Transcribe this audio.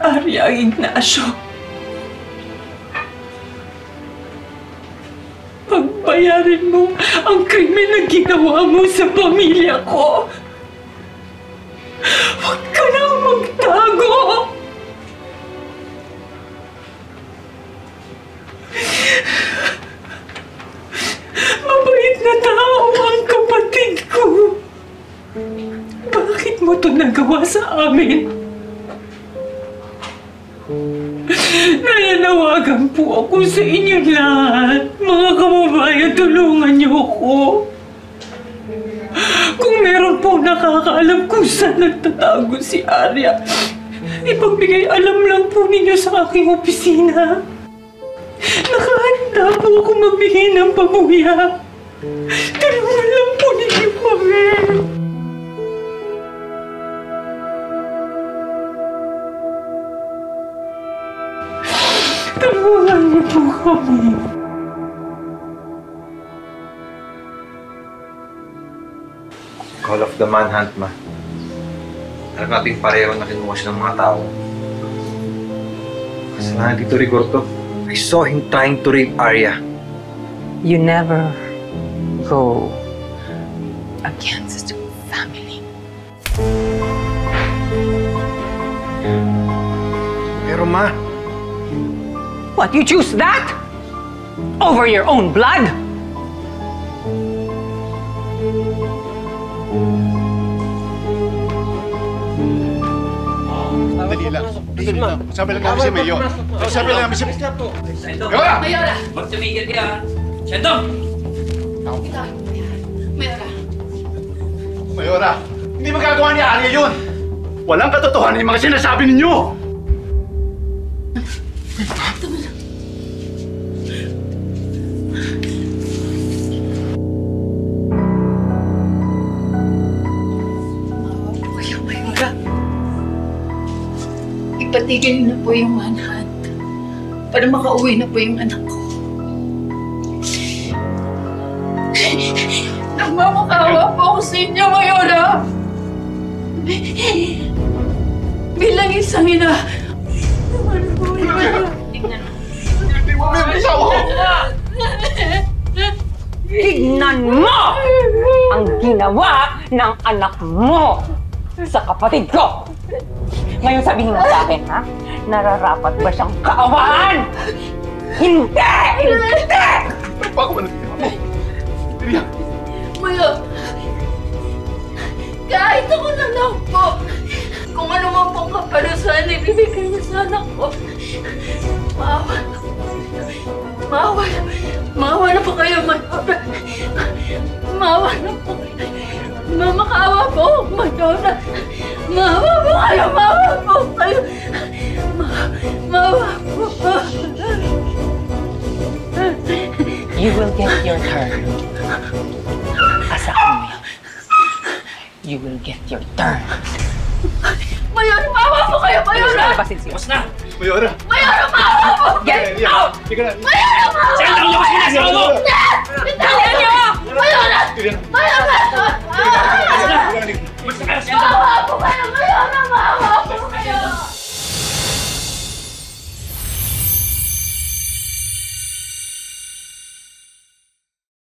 Arya Ignacio. Pagbayarin mo ang krimen na ginawa mo sa pamilya ko. Huwag ka nang magtago! Mabait na tao ang kapatid ko. Bakit mo ito nagawa sa amin? Nananawagan po ako sa inyo lahat. Mga kababayan, tulungan niyo ako. Kung meron po nakakaalam kung saan nagtatago si Arya, ipagbigay alam lang po ninyo sa aking opisina. Nakahanda po ako magbigay ng pabuya. Tulungan lang po ninyo kami. Tulungan niyo po kami. Call of the manhunt, ma. Alam natin pareho na kinuha siya ng mga tao. Kasalanan dito, Rigorto. I saw him trying to rape Arya. You never go against family. Pero ma... What, you choose that? Over your own blood? Dali lang. Dali lang. Sabi lang namin si Mayor. Sabi lang namin si... Mayora! Mayora! Huwag tumigil ka, ha? Shendong! Ito, Mayora. Mayora! Hindi magagawa ni Arya yun! Walang katotohanan yung mga sinasabi ninyo! Tama lang. Kuya Mayora. Ipatigil na po yung manhunt para makauwi na po yung anak ko. Nagmamakawa po ako sa inyo, Mayora. Bilang isang ina. Naman po, Mayora. Hindi mo may asawa ko! Tignan mo ang ginawa ng anak mo sa kapatid ko! Ngayon sabihin mo sa akin, ha? Nararapat ba siyang kaawaan? Hindi! Hindi! Bago ba nagkita mo? Hindi yan. Mayora, kahit ako na lang po, kung ano man pong kaparusahan ibibigay niya sa anak ko, maawa na po kayo, Mayora. Maawa na po kayo. Makaawa po, Mayora. Maawa po kayo, maawa po kayo. Maawa po. You will get your turn. As a queen, you will get your turn. Mayora, maawa po kayo, Mayora. Tapos na! Mayora! Mayora, maawa po. Get out! Hindi ka na... Mayora, maawa po. Shendong, labas mo na! Asawa mo! Bitawan niyo! Mayora! Mayora!